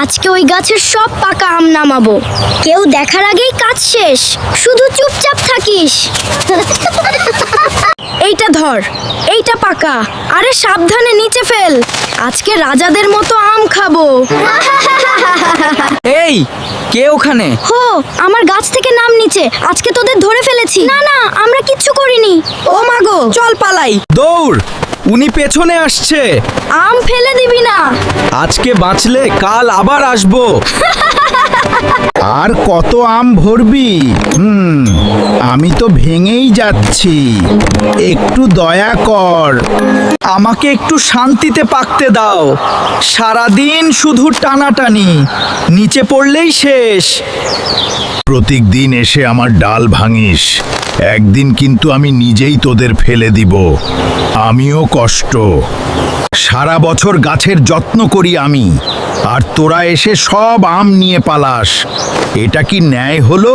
আজকে ওই গাছের সব পাকা আম নামাবো। কেউ দেখার আগেই কাজ শেষ। শুধু চুপচাপ থাকিস। এইটা ধর, এইটা পাকা। আরে সাবধানে নিচে ফেল। আজকে রাজাদের মতো আম খাবো। এই, কে ওখানে? হো, আমার গাছ থেকে নাম নিচে। আজকে তোদের ধরে ফেলেছি। না না, আমরা কিচ্ছু করিনি। ও মাগো, চল পালাই। দৌড়, উনি পেছনে আসছে। আম ফেলে দিবি না। আজকে বাঁচলে কাল আবার আসবো। আর কত আম ভরবি? আমি তো ভেঙেই যাচ্ছি, একটু দয়া কর। আমাকে একটু শান্তিতে পাকতে দাও। সারাদিন শুধু টানাটানি, নিচে পড়লেই শেষ। প্রত্যেক দিন এসে আমার ডাল ভাঙিস, একদিন কিন্তু আমি নিজেই তোদের ফেলে দিব। আমিও কষ্ট, সারা বছর গাছের যত্ন করি আমি, আর তোরা এসে সব আম নিয়ে পালাস। এটা কি ন্যায় হলো?